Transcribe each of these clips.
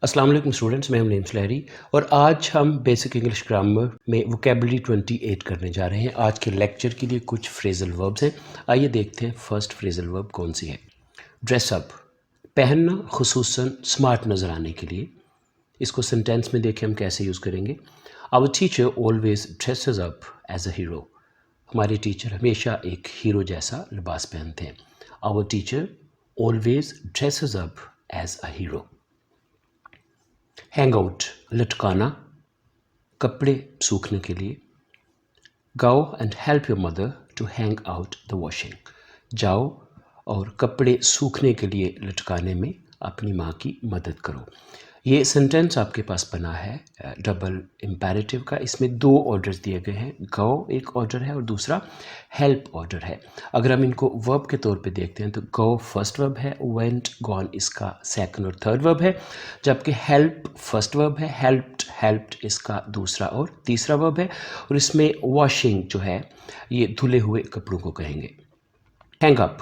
अस्सलाम वालेकुम स्टूडेंट्स, मैं हूं नेम्स लहरी और आज हम बेसिक इंग्लिश ग्रामर में वोकेबलरी 28 करने जा रहे हैं। आज के लेक्चर के लिए कुछ फ्रेजल वर्ब्स हैं। आइए देखते हैं फर्स्ट फ्रेजल वर्ब कौन सी है। ड्रेस अप, पहनना, खुसूसन स्मार्ट नज़र आने के लिए। इसको सेंटेंस में देखें हम कैसे यूज़ करेंगे। Our teacher always dresses up as a hero. हमारे टीचर हमेशा एक हीरो जैसा लिबास पहनते हैं। Our teacher always dresses up as a hero. Hang out, लटकाना, कपड़े सूखने के लिए। Go and help your mother to hang out the washing. जाओ और कपड़े सूखने के लिए लटकाने में अपनी माँ की मदद करो। ये सेंटेंस आपके पास बना है डबल इम्पेरेटिव का। इसमें दो ऑर्डर्स दिए गए हैं। गो एक ऑर्डर है और दूसरा हेल्प ऑर्डर है। अगर हम इनको वर्ब के तौर पे देखते हैं तो गो फर्स्ट वर्ब है, वेंट गॉन इसका सेकंड और थर्ड वर्ब है, जबकि हेल्प फर्स्ट वर्ब है, हेल्प्ड इसका दूसरा और तीसरा वर्ब है। और इसमें वॉशिंग जो है ये धुले हुए कपड़ों को कहेंगे। हैंग अप,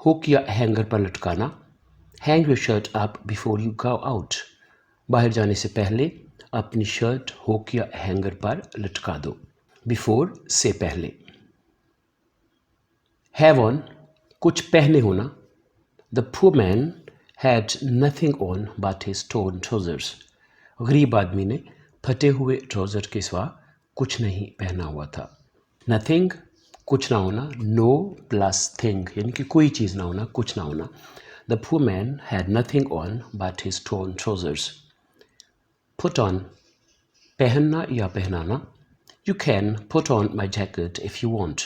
हुक या हैंगर पर लटकाना। Hang your shirt up before you go out. बाहर जाने से पहले अपनी शर्ट हुक या हैंगर पर लटका दो। बिफोर से पहले। हैव ऑन, कुछ पहने होना। The poor man had nothing on but his torn trousers. गरीब आदमी ने फटे हुए ट्राउजर के सिवा कुछ नहीं पहना हुआ था। नथिंग कुछ ना होना, नो प्लस थिंग यानी कि कोई चीज़ ना होना, कुछ ना होना। The poor man had nothing on but his torn trousers. Put on, पहनना या पहनाना। You can put on my jacket if you want.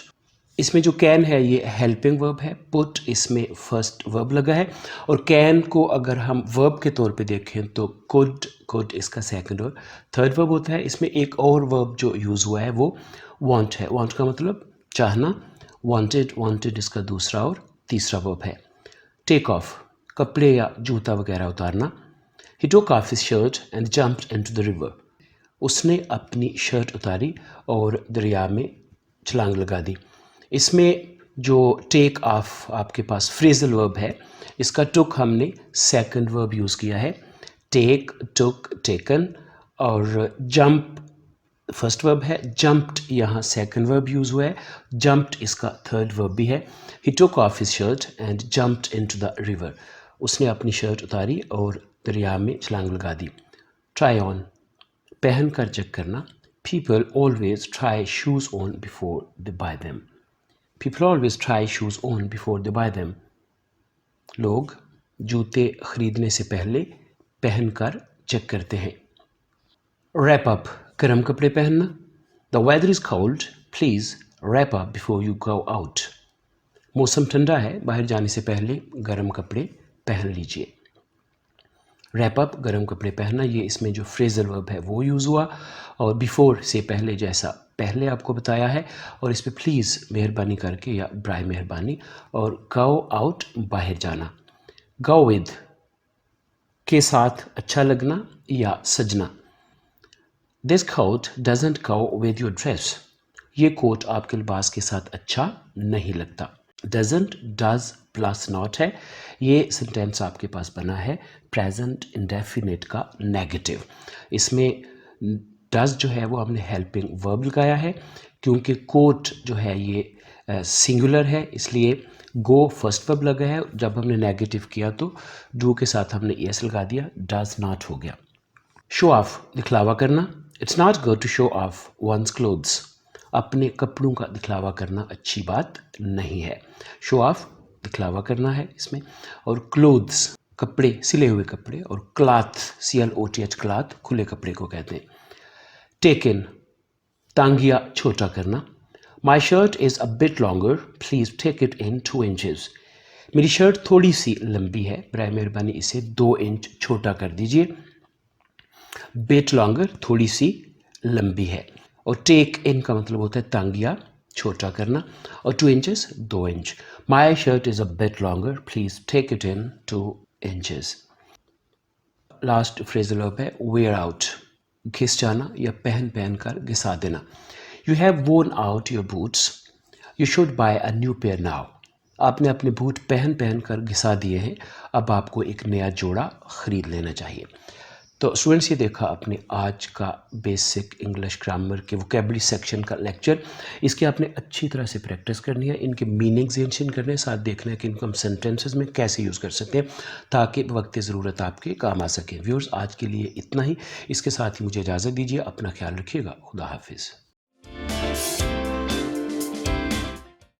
इसमें जो कैन है ये हेल्पिंग वर्ब है। पुट इसमें फर्स्ट वर्ब लगा है और कैन को अगर हम वर्ब के तौर पे देखें तो कुड इसका सेकंड और थर्ड वर्ब होता है। इसमें एक और वर्ब जो यूज़ हुआ है वो वांट है। वांट का मतलब चाहना। वांटेड इसका दूसरा और तीसरा वर्ब है। टेक ऑफ, कपड़े या जूता वगैरह उतारना। He took off his shirt and jumped into the river. उसने अपनी शर्ट उतारी और दरिया में छलांग लगा दी। इसमें जो टेक ऑफ आपके पास फ्रेजल वर्ब है, इसका टुक हमने सेकंड वर्ब यूज़ किया है। Take, took, taken. और जंप फर्स्ट वर्ब है। जंप्ड यहाँ सेकंड वर्ब यूज़ हुआ है। जंप्ड इसका थर्ड वर्ब भी है। He took off his shirt and jumped into the river. उसने अपनी शर्ट उतारी और दरिया में छलांग लगा दी। ट्राई ऑन, पहन कर चेक करना। People always try shoes on before they bye them. People always try shoes on before they bye them. लोग जूते खरीदने से पहले पहन कर चेक करते हैं। रैप अप, गर्म कपड़े पहनना। The weather is cold, please wrap up before you go out. मौसम ठंडा है, बाहर जाने से पहले गर्म कपड़े पहन लीजिए। रैप अप, गर्म कपड़े पहनना, ये इसमें जो फ्रेजल वर्ब है वो यूज़ हुआ। और बिफोर से पहले जैसा पहले आपको बताया है। और इस पर प्लीज़ मेहरबानी करके या ब्राय मेहरबानी। और गो आउट, बाहर जाना। गो विद के साथ अच्छा लगना या सजना। This coat doesn't go with your dress. ये कोट आपके लिबास के साथ अच्छा नहीं लगता। डजंट डज प्लस नॉट है। ये सेंटेंस आपके पास बना है प्रेजेंट इंडेफिनिट का नेगेटिव। इसमें डज जो है वो हमने हेल्पिंग वर्ब लगाया है। क्योंकि कोट जो है ये सिंगुलर है इसलिए गो फर्स्ट वर्ब लगा है। जब हमने नेगेटिव किया तो डू के साथ हमने एस लगा दिया, डज नॉट हो गया। शो ऑफ, दिखलावा करना। It's not good to show off one's clothes. अपने कपड़ों का दिखलावा करना अच्छी बात नहीं है। शो ऑफ दिखलावा करना है इसमें। और क्लोथ्स कपड़े, सिले हुए कपड़े। और क्लॉथ, CLOTH क्लॉथ, खुले कपड़े को कहते हैं। टेक इन, तंग या छोटा करना। My shirt is a bit longer, please take it in 2 inches. मेरी शर्ट थोड़ी सी लंबी है, बराए मेहरबानी इसे 2 इंच छोटा कर दीजिए। बिट लॉन्गर थोड़ी सी लंबी है। और टेक इन का मतलब होता है तंग या छोटा करना। और 2 inches 2 inch. My shirt is a bit longer, please take it in 2 inches. Last phrasal verb है वेयर आउट, घिस जाना या पहन कर घिसा देना। You have worn out your boots, you should buy a new pair now. आपने अपने बूट पहन पहन कर घिसा दिए हैं, अब आपको एक नया जोड़ा ख़रीद लेना चाहिए। तो स्टूडेंट्स, ये देखा अपने आज का बेसिक इंग्लिश ग्रामर के वोकेबलरी सेक्शन का लेक्चर। इसकी आपने अच्छी तरह से प्रैक्टिस करनी है, इनके मीनिंग्स मेंशन करने हैं, साथ देखना है कि इनको हम सेंटेंसेस में कैसे यूज़ कर सकते हैं ताकि वक्त ज़रूरत आपके काम आ सके। व्यूअर्स, आज के लिए इतना ही। इसके साथ ही मुझे इजाज़त दीजिए। अपना ख्याल रखिएगा। खुदा हाफिज़।